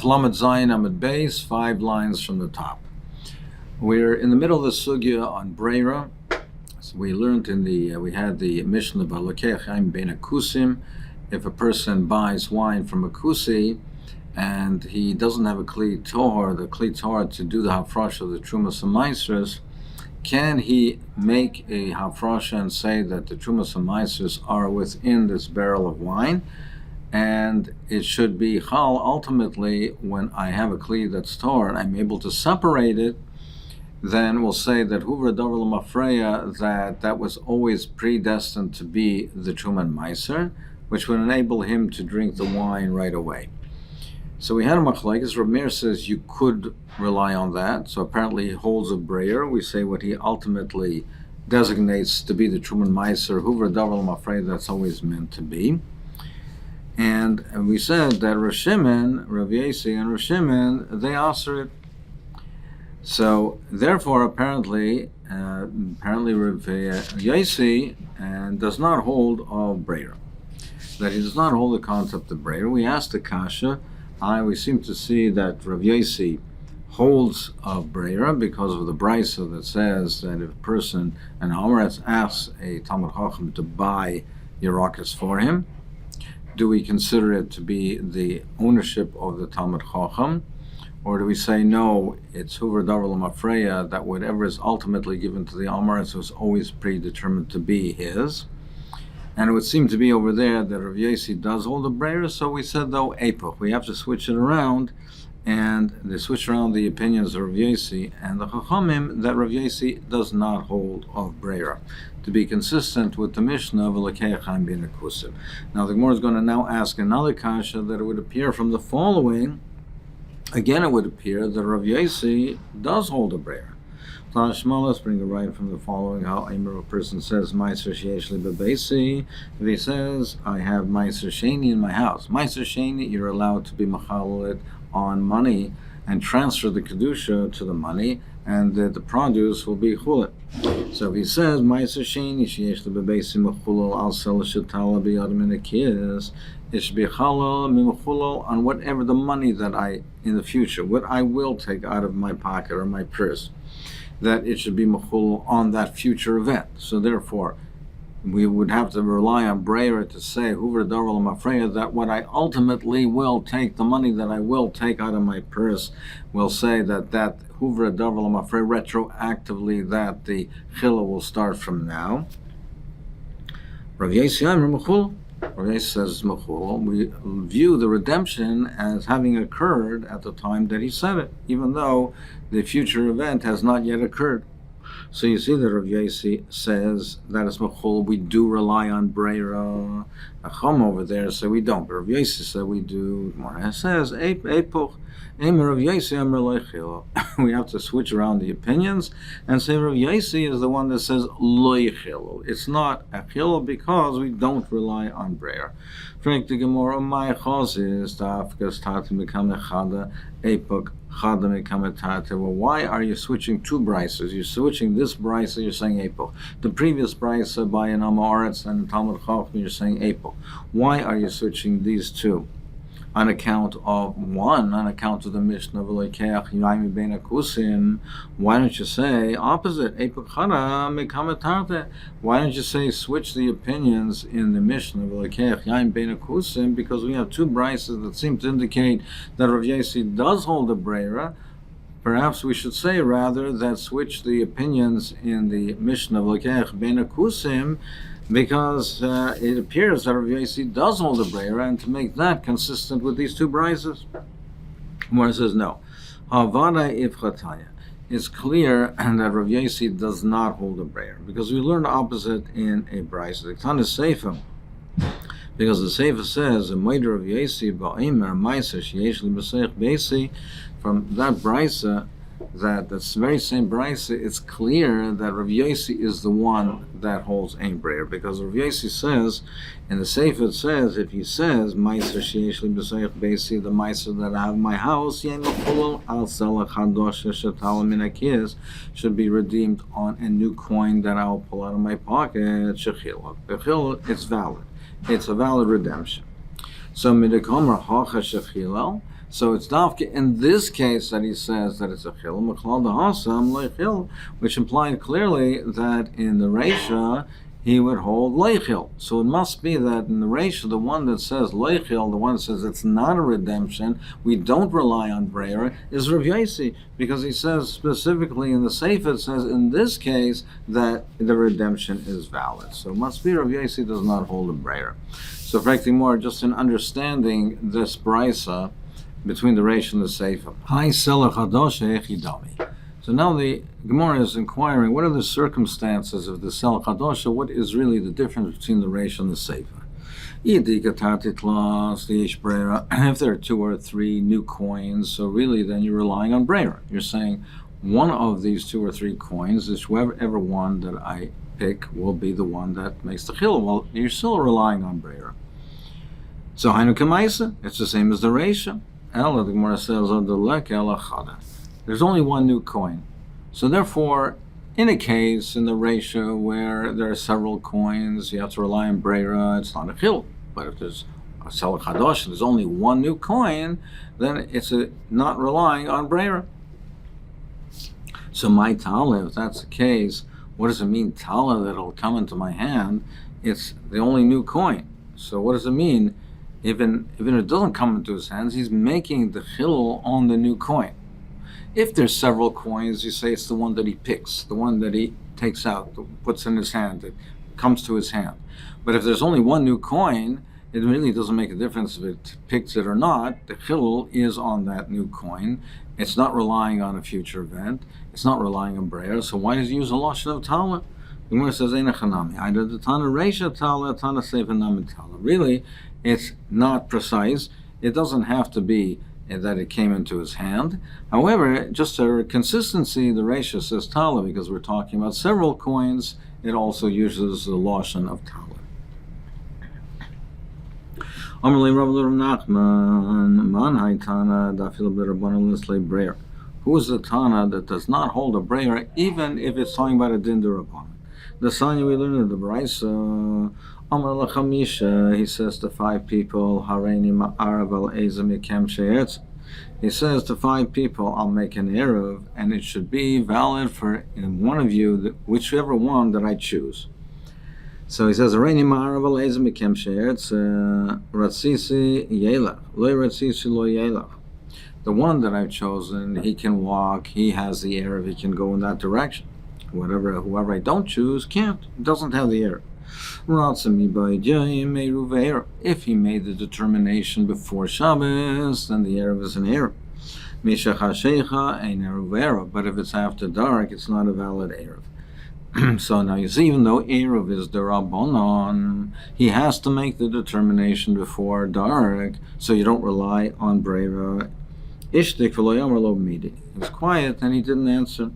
Lamed Zayin Amud Beis, 5 lines from the top. We're in the middle of the sugya on Breira. So we learned we had the mission of Lokech Chaim Ben Akusim. If a person buys wine from a kusi and he doesn't have a kli tohar, the kli tohar to do the hafrasha of the trumas and maasros, can he make a hafrasha and say that the trumas and maasros are within this barrel of wine? And it should be chal ultimately when I have a kli that's tohar and I'm able to separate it. Then we'll say that Huvra Davar L'Mafreya, that was always predestined to be the Truman Meiser, which would enable him to drink the wine right away. So we had a machlekes. Rav Meir says you could rely on that. So apparently he holds a brayer. We say what he ultimately designates to be the Truman Meiser, Huvra Davar L'Mafreya, that's always meant to be. And we said that Rav Shimon, Rav Yesi, and Rav Shimon, they answer it. So therefore, apparently Rav Yesi does not hold of Breira. That he does not hold the concept of Breira. We asked the Kasha. We seem to see that Rav Yesi holds of Breira because of the brisa that says that if a person, an Amaretz, asks a Talmud Chacham to buy Yerakas for him, do we consider it to be the ownership of the Talmud Chacham? Or do we say, no, it's Huvra Davar L'Mafreya, that whatever is ultimately given to the Amaretz was always predetermined to be his? And it would seem to be over there that Rav Yesi does hold the Breira, so we said, though, Epoch. We have to switch it around, and they switch around the opinions of Rav Yesi and the Chachamim that Rav Yesi does not hold of Breira, to be consistent with the Mishnah of Lokech Chaim Ben Akusim. Now, the Gemara is going to now ask another kasha that it would appear from the following. Again, it would appear that Rav Yesi does hold a Breira. Let's bring it right from the following. How a person says, Meiser Sheyesh Li B'Beisi. If he says, I have Meiser Sheni in my house. Meiser Sheni, you're allowed to be Machalit on money and transfer the Kedusha to the money, and the produce will be Chulit. So if he says, Meiser Sheni Sheyesh Li B'Beisi Mechulal Al Sel Shetala B'Yad Min Akiyas, it should be Chalal Mimchulal on whatever the money that in the future, what I will take out of my pocket or my purse, that it should be mechul on that future event. So therefore, we would have to rely on Breira to say, Huvra Davar L'Mafreya, that what I ultimately will take, the money that I will take out of my purse, will say that Huvra Davar L'Mafreya, retroactively, that the chila will start from now. Rav Yesi mechul. Rav Yesi says mechul. We view the redemption as having occurred at the time that he said it, even though the future event has not yet occurred. So you see that Rav Yesi says that is mechul. We do rely on Breira. Achom over there say we don't, but Rav Yesi said we do. It says epoch. We have to switch around the opinions and say Rav Yesi is the one that says lo yichilul. It's not a chilul because we don't rely on Breira. Frank the Gemara, my chaz is dafkas tatim become chada epoch chada become tate. Well, why are you switching two brises? You're switching this brisa, you're saying epoch. The previous brisa by an Amaretz and Talmud Chacham, you're saying epoch. Why are you switching these two? On account of the Mishnah of Lokech Yomi Ben Akusim, why don't you say opposite? Why don't you say switch the opinions in the Mishnah of Lokech Yomi Ben Akusim? Because we have two brises that seem to indicate that Rav Yesi does hold a Breira. Perhaps we should say rather that switch the opinions in the Mishnah of Lokech Ben Akusim, because it appears that Rav Yesi does hold a Breira, and to make that consistent with these two brises, Gemara says no. Havada ifchataya. It's clear that Rav Yesi does not hold a Breira, because we learned opposite in a brisa. The Tan is Seifa, because the Seifa says, "A Moed Rav Yesi ba'Imer Meiser Sheyesh Li Masechet Beisi." From that brisa, that's the very same brisa, it's clear that Rav Yesi is the one that holds ein Breira, because Rav Yesi says, in the Sefer it says, if he says, Meiser Sheyesh Li Masechet Beisi, the Meiser that I have in my house, Yen L'Chulul Al Sela Chadosh Shetala Min Akiyas, should be redeemed on a new coin that I'll pull out of my pocket, Shechilot. Shechilot, it's valid. It's a valid redemption. So Midakomer Hacha Shechilal, So it's dafke in this case that he says that it's a chil, mechlal dehasam leichil, which implied clearly that in the Reisha he would hold leichil. So it must be that in the Reisha, the one that says leichil, the one that says it's not a redemption, we don't rely on breira, is Rav Yosi, because he says specifically in the Sefer, it says in this case that the redemption is valid. So it must be Rav Yosi does not hold a breira. So frankly more, just in understanding this brisa between the Reish and the Sefer. Hi Selah Chadosha Echidami. So now the Gemara is inquiring, what are the circumstances of the Selah Chadosha? What is really the difference between the Reish and the Sefer? If there are 2 or 3 new coins, so really then you're relying on breira. You're saying one of these 2 or 3 coins is whichever one that I pick will be the one that makes the chil. Well, you're still relying on breira. So Hainu Kamaisa, it's the same as the Reisha. Ella, the Gemara says, there's only one new coin. So therefore, in a case in the Reisha where there are several coins, you have to rely on breira, it's not a chil. But if there's a Selah Chadosh, there's only one new coin, then it's not relying on breira. So my tala, if that's the case, what does it mean, tala, that it'll come into my hand? It's the only new coin. So what does it mean? Even if it doesn't come into his hands, he's making the chil on the new coin. If there's several coins, you say it's the one that he picks, the one that he takes out, puts in his hand, that comes to his hand. But if there's only one new coin, it really doesn't make a difference if it picks it or not. The chil is on that new coin. It's not relying on a future event. It's not relying on breira. So why does he use a lashon of tala? The Gemara says, "Eina chanami." Either the tana reisha tala, tana sefer nami tala. Really, it's not precise. It doesn't have to be that it came into his hand. However, just for consistency, the reisha says tala because we're talking about several coins. It also uses the lashon of tala. Who is the Tana that does not hold a breira, even if it's talking about a din derabbanan? The Sanya we learned in the Brisa, Amar Lachamisha, he says to 5 people, Hareini ma'arav al ezem yakem she'etz. He says to 5 people, I'll make an eruv, and it should be valid for one of you, whichever one that I choose. So he says, "Areini ma'arav al ezem yakem she'etz ratzisi yelach, lo ratzisi lo yelach." The one that I've chosen, he can walk, he has the eruv, he can go in that direction. Whoever I don't choose can't, doesn't have the eruv. If he made the determination before Shabbos, then the eruv is an eruv. But if it's after dark, it's not a valid eruv. So now you see, even though eruv is derabbanan, he has to make the determination before dark, so you don't rely on breira. Ishtik v'lo yamar lo b'midi. He was quiet and he didn't answer.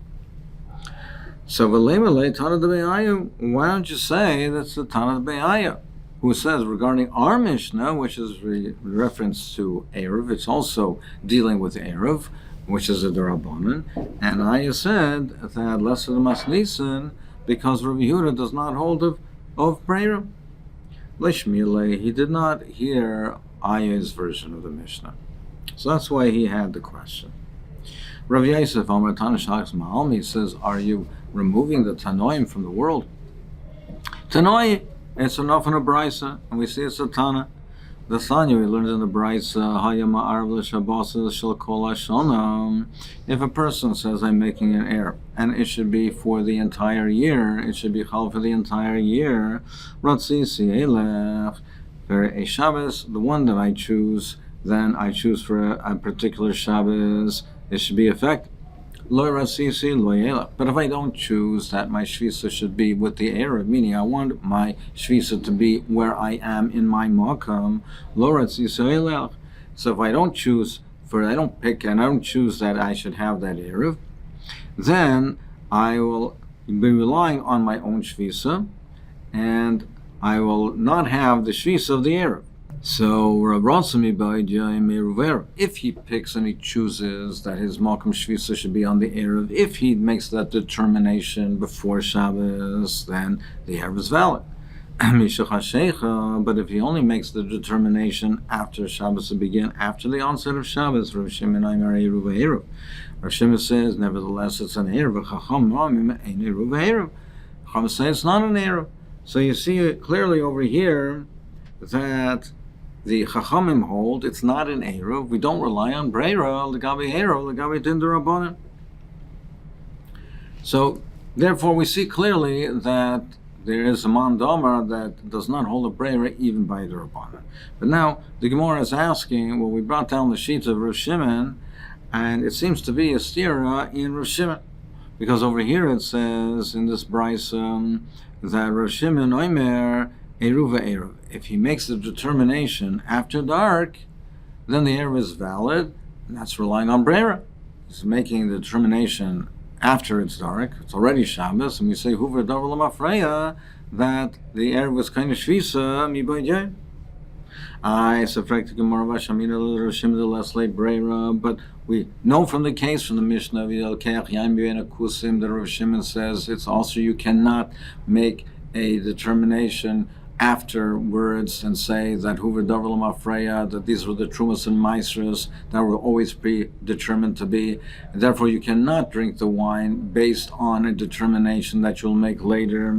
So v'leimele Tana d'Be'aya. Why don't you say that's the Tana d'Be'aya, who says regarding our Mishnah, which is reference to eruv, it's also dealing with eruv, which is a derabbanan, and Aya said that lesser than masnisin because Rav Yehuda does not hold of breira. Lishmile, he did not hear Aya's version of the Mishnah. So that's why he had the question. Rav Yosef Amar Tanashachs Ma'almi says, are you removing the Tanoim from the world? Tanoi, it's enough in a Brisa, and we see it's a Tana. The Sanya we learned in the Brisa, Hayama Arv L'Shabbos Shel Kol Hashana. If a person says, I'm making an eruv, and it should be for the entire year, it should be chal for the entire year, Ratzisi Elech, for a Shabbos, the one that I choose, then I choose for a particular Shabbos, it should be effective. Lo Ratzisi Lo Elech. But if I don't choose that my shvisa should be with the eruv, meaning I want my shvisa to be where I am in my makam, Lo Ratzisi Elech. So if I don't choose I don't pick and I don't choose that I should have that eruv, then I will be relying on my own shvisa, and I will not have the shvisa of the eruv. So if he picks and he chooses that his Malkum Shvisa should be on the eruv, if he makes that determination before Shabbos, then the eruv is valid. But if he only makes the determination after Shabbos to begin, after the onset of Shabbos, Rav Shimon Aimer Eruv Eruv. Rav Shimon says, nevertheless, it's an Eruv. Chacham Ramim Ein Eruv Eruv. Chacham says it's not an Eruv. So you see clearly over here that the Chachamim hold it's not an Eruv. We don't rely on Breira, L'gabi Eruv, L'gabi Din D'Rabbanan. So therefore, we see clearly that there is a Mandomar that does not hold a Breira even by the Rabbanan. But now the Gemara is asking, well, we brought down the sheets of Rav Shimon, and it seems to be a stira in Rav Shimon, because over here it says in this brisa that Rav Shimon Omer Eruva Eruv. If he makes the determination after dark, then the Eruv is valid, and that's relying on Breira. He's making the determination after it's dark, it's already Shabbos, and we say Huver Davar L'Mafreya that the Erev was kind of Shvisa mi Boyjay. I suspect Gemara Vashamina L'Roshim the less late Breira, but we know from the case from the Mishnah V'El Keach Yaim B'En Akusim that Rav Shimon says it's also you cannot make a determination afterwards and say that Huver Davar L'Mafreya, that these were the Trumas and Maisras that were always predetermined to be. And therefore, you cannot drink the wine based on a determination that you'll make later.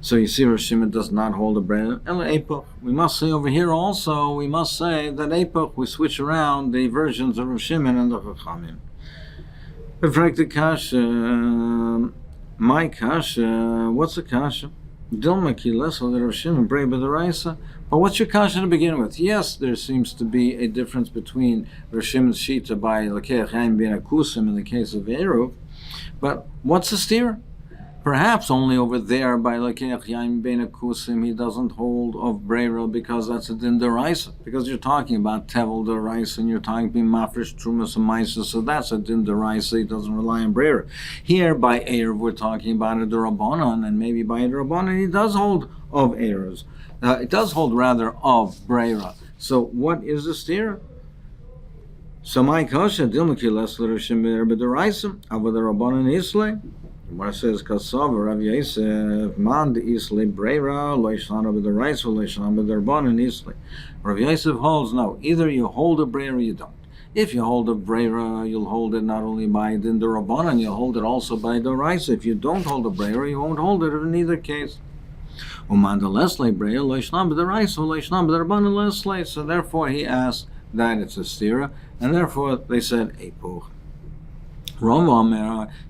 So you see, Rav Shimon does not hold a bread. We must say over here also, we must say that Epoch, we switch around the versions of Rav Shimon and the Chachamim. Perfect kasha, my kasha, what's a kasha? But what's your kasha to begin with? Yes, there seems to be a difference between Rav Shimon's shita by Lakeach Yaim B'En Akusim in the case of Eruv, but what's the steer? Perhaps only over there by Lakeach Yaim B'En Akusim he doesn't hold of Breira because that's a din deraisa. Because you're talking about tevel deraisa and you're talking about mafresh trumas and maisa, so that's a din deraisa. He doesn't rely on Breira. Here by Erev we're talking about a derabanan, and maybe by a derabanan he does hold of Erevs. It does hold rather of Breira. So what is the steer? So my kasha dilmaki less l'rishim b'deraisa avodah rabbanan islay. Gemara says, "Kasav Rav Yosef man isle breira loishana b'deraisa loishana b'derbanan isle." Rav Yosef holds no. Either you hold a breira, or you don't. If you hold a breira, you'll hold it not only by din derabanan, you'll hold it also by deraisa. If you don't hold a breira, you won't hold it in either case. Umanda lesle breira loishana b'deraisa loishana b'derbanan lesle. So therefore, he asked that it's a stira, and therefore they said epuch.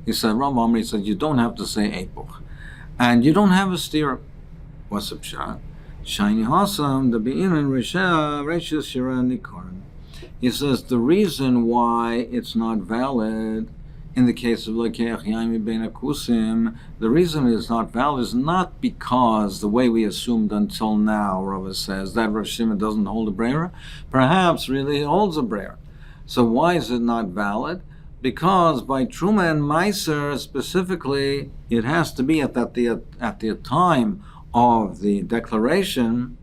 He said, you don't have to say epuch. And you don't have a stira. What's up, Pshat? Shiny Hasam, the Be'inin Rishah, Rishah Shira Nikorin. He says the reason why it's not valid in the case of Lakeach Yaim B'En Akusim, the reason it's not valid is not because the way we assumed until now, Rava says, that Rav Shimon doesn't hold a breira. Perhaps really he holds a breira. So why is it not valid? Because by Truma and Meiser specifically, it has to be at the time of the declaration,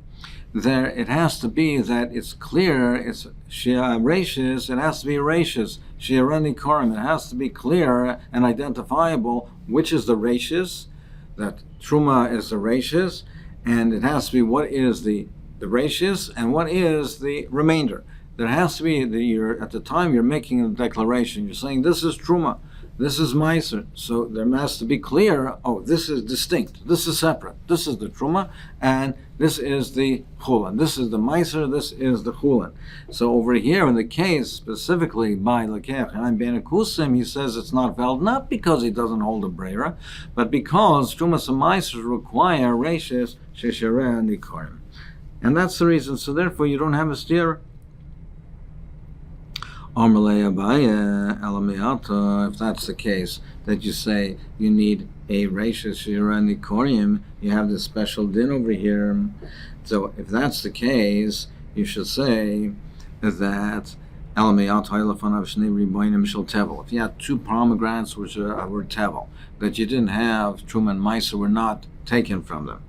there it has to be that it's clear, it's Shia Rashis, it has to be Rashis, Shia Rani Korim, it has to be clear and identifiable which is the Rashis, that Truma is the Rashis, and it has to be what is the Rashis and what is the remainder. There has to be at the time you're making a declaration, you're saying this is Truma, this is Meiser. So there has to be clear, this is distinct, this is separate. This is the Truma, and this is the Chulin. This is the Meiser, this is the Chulin. So over here in the case, specifically by Lakeach Yaim B'En Akusim, he says it's not valid, not because he doesn't hold a Breira, but because Trumas and Meiser require Rashis, Sheshara, and Nikorim. And that's the reason. So therefore you don't have a steer. If that's the case, that you say you need a Rashis Shira Nikorim, you have this special din over here. So if that's the case, you should say that if you had two pomegranates which were tevel, that you didn't have Truma and Meiser were not taken from them.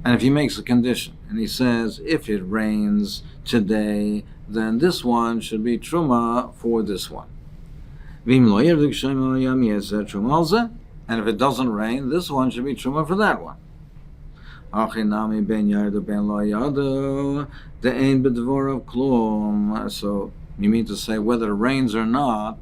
And if he makes a condition, and he says, if it rains today, then this one should be Truma for this one. And if it doesn't rain, this one should be truma for that one. So you mean to say whether it rains or not,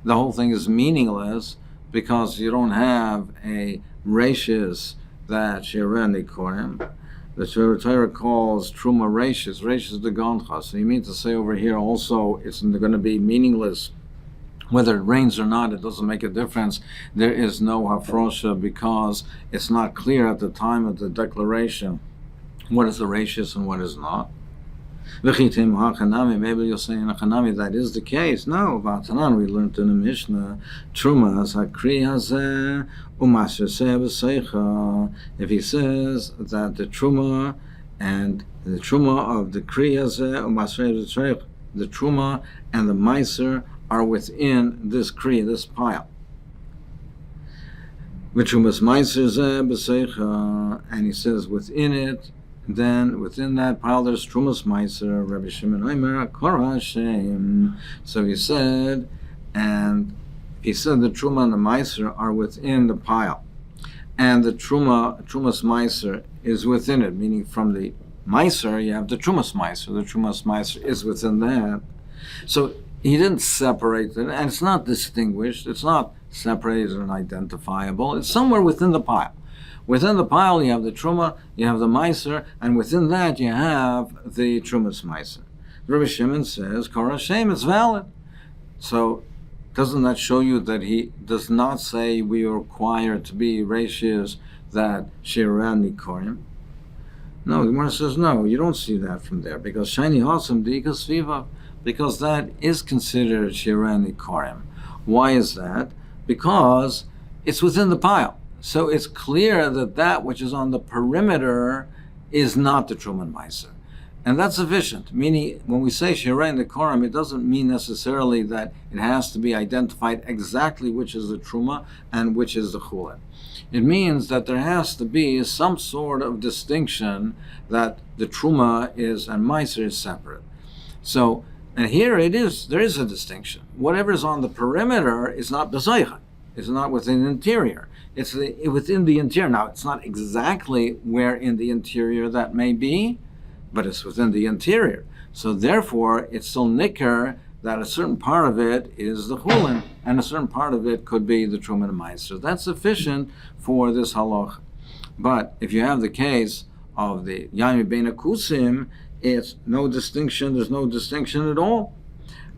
the whole thing is meaningless because you don't have a rashis that shirani korim. The Torah calls truma rashis the goncha. So you mean to say over here also it's going to be meaningless whether it rains or not? It doesn't make a difference. There is no hafrosha because it's not clear at the time of the declaration what is the rashis and what is not. Maybe you'll say in a chanami that is the case. No, Vatanan, we learned in the Mishnah, Truma Sakri Hazeh Umasechet Eruvin. If he says that the Truma and the Truma of the Kri Hazeh Umasechet Eruvin, the Truma and the Meiser are within this Kri, this pile. V'Trumas Meiser Zeh B'Seicha, and he says within it, then within that pile there's Trumas Meiser, Rabbi Shimon Omer, Korah Hashem. So he said the Truma and the Meiser are within the pile. And the Trumas Meiser is within it, meaning from the Meiser you have the Trumas Meiser. The Trumas Meiser is within that. So he didn't separate it, and it's not distinguished, it's not separated and identifiable, it's somewhere within the pile. Within the pile, you have the Truma, you have the Meiser, and within that, you have the Trumas Meiser. Rabbi Shimon says, Korah Hashem, it's valid. So, doesn't that show you that he does not say we are required to be ratios that Shirani Korim? No, the Gemara says, no, you don't see that from there, because Shani Hasam Dikas Viva, because that is considered Shirani Korim. Why is that? Because it's within the pile. So it's clear that that which is on the perimeter is not the Truma and Meiser. And that's sufficient. Meaning, when we say Shirei Nekorim, it doesn't mean necessarily that it has to be identified exactly which is the Truma and which is the Chulin. It means that there has to be some sort of distinction that the Truma is and Meiser is separate. So, and here there is a distinction. Whatever is on the perimeter is not B'Zaycha. It's not within the interior. It's within the interior. Now, it's not exactly where in the interior that may be, but it's within the interior. So therefore, it's still nicker that a certain part of it is the chulin, and a certain part of it could be the Truma and Meiser. That's sufficient for this halach. But if you have the case of the Yami Bein Akusim, it's no distinction, there's no distinction at all.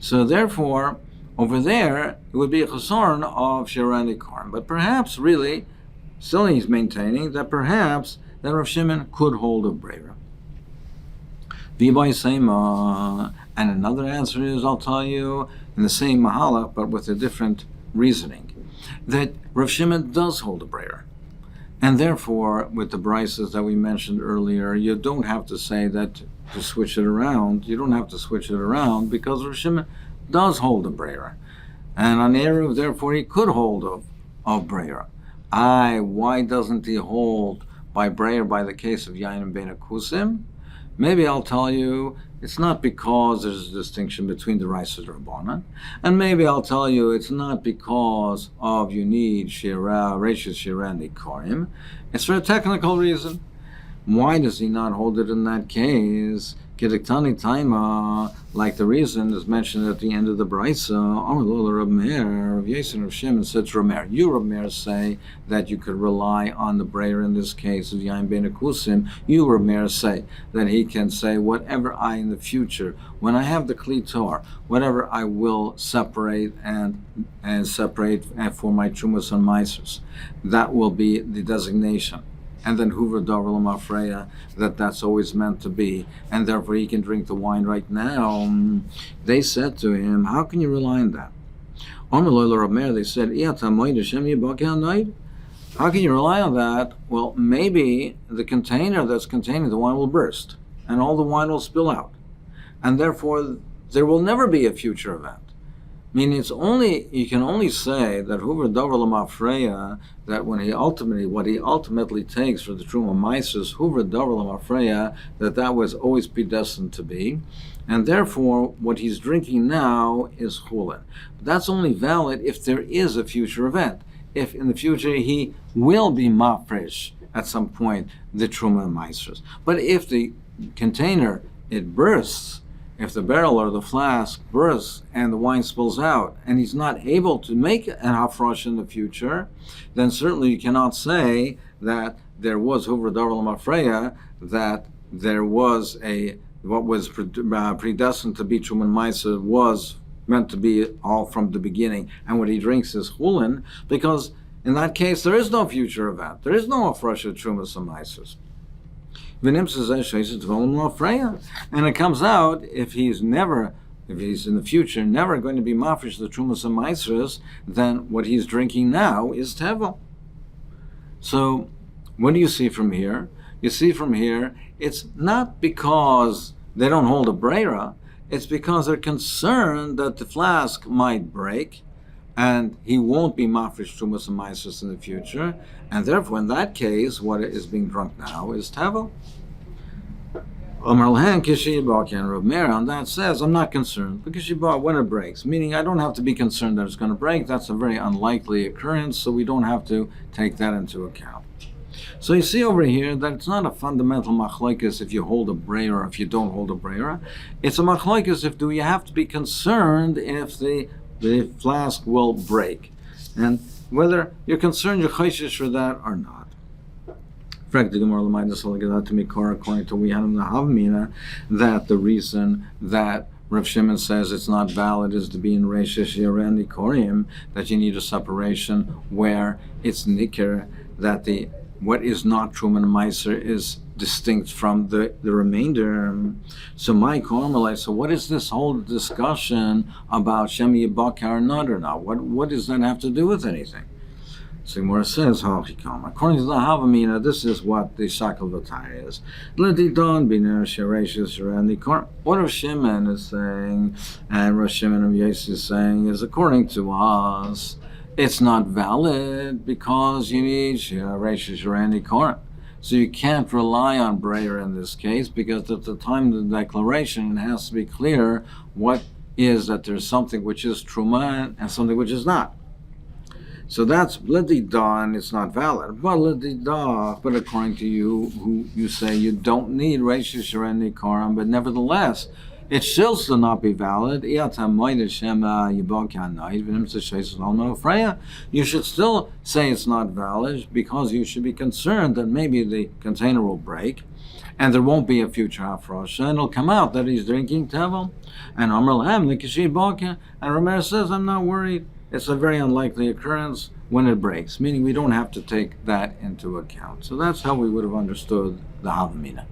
So therefore, over there, it would be a chesaron of Shirani Korm. But perhaps, really, still he's maintaining that perhaps that Rav Shimon could hold of Breira. V'bay Seima. And another answer is, I'll tell you, in the same Mahalach, but with a different reasoning, that Rav Shimon does hold a Breira. And therefore, with the brises that we mentioned earlier, you don't have to say that to switch it around. You don't have to switch it around because Rav Shimon does hold a Breira. And on Eruv, therefore, he could hold of Breira. Why doesn't he hold by Breira by the case of Yain Bein Akusim? Maybe I'll tell you, it's not because there's a distinction between the Rice and Rabbanan. And maybe I'll tell you, it's not because of you need Shira, Rashis Shira and Ikorim. It's for a technical reason. Why does he not hold it in that case? Kediktani Taima, like the reason is mentioned at the end of the Brisa, Amud Rav Meir, Rav Yosef Rav Shimon said to Rav Meir, you Rav Meir say that you could rely on the Breira in this case of Yain Bein Akusim. You Rav Meir say that he can say whatever I in the future, when I have the Kli Tor, whatever I will separate and separate for my Trumas and Meisers, that will be the designation. And then Hoover Dover Mafreya, that's always meant to be, and therefore he can drink the wine right now. They said to him, how can you rely on that? They said, how can you rely on that? Well, maybe the container that's containing the wine will burst, and all the wine will spill out. And therefore, there will never be a future event. Meaning you can only say that Hoover Dover Lamafreya, that what he ultimately takes for the Truma Meises, Hoover Dover Lamafreya, that was always predestined to be. And therefore, what he's drinking now is Chulin. That's only valid if there is a future event. if in the future he will be mafresh at some point the truma and maasros. But if the container, it bursts, if the barrel or the flask bursts and the wine spills out, and he's not able to make an hafrosh in the future, then certainly you cannot say that there was that there was what was predestined to be Truman Maisa was meant to be all from the beginning, and what he drinks is chulin, because in that case there is no future event. There is no hafrosh of Trumas and Maisas. And it comes out if he's in the future never going to be mafresh the Trumas and Maisas, then what he's drinking now is tevel. So what do you see from here? You see from here, it's not because they don't hold a breira, it's because they're concerned that the flask might break and he won't be mafresh trumas and maasros in the future, and therefore in that case what is being drunk now is tevel. And Rav Meir on that says, I'm not concerned because she bought when it breaks, meaning I don't have to be concerned that it's going to break. That's a very unlikely occurrence, so we don't have to take that into account. So you see over here that it's not a fundamental machlokes if you hold a breira or if you don't hold a breira. It's a machlokes if do you have to be concerned if the flask will break, and whether you're concerned you're chayshish for that or not. According to we had in the Havmina, that the reason that Rav Shimon says it's not valid is to be in Reishish Yareni Korim, that you need a separation where it's nikir, that the what is not Truman Meiser is distinct from the remainder. So my Carmelite, so what is this whole discussion about Shem Yibaka or not? What does that have to do with anything? So Gemara says, according to the Havamina, this is what the Shakel Vatari is. What Rav Shimon is saying, and Rav Shimon of Yossi is saying, is according to us, it's not valid because you need Shirei Shirani Koran. So you can't rely on Breyer in this case, because at the time of the declaration, it has to be clear what is that there's something which is Truma and something which is not. So that's Ledidan, it's not valid. But Ledidah, but according to you, who you say you don't need Reish Shirani Koran, but nevertheless, it still still not be valid. You should still say it's not valid because you should be concerned that maybe the container will break and there won't be a future hafrosh, and it'll come out that he's drinking tevel. And Amr Lahem, the Kishir Boka, and Rameir says, I'm not worried. It's a very unlikely occurrence when it breaks, meaning we don't have to take that into account. So that's how we would have understood the Havamina.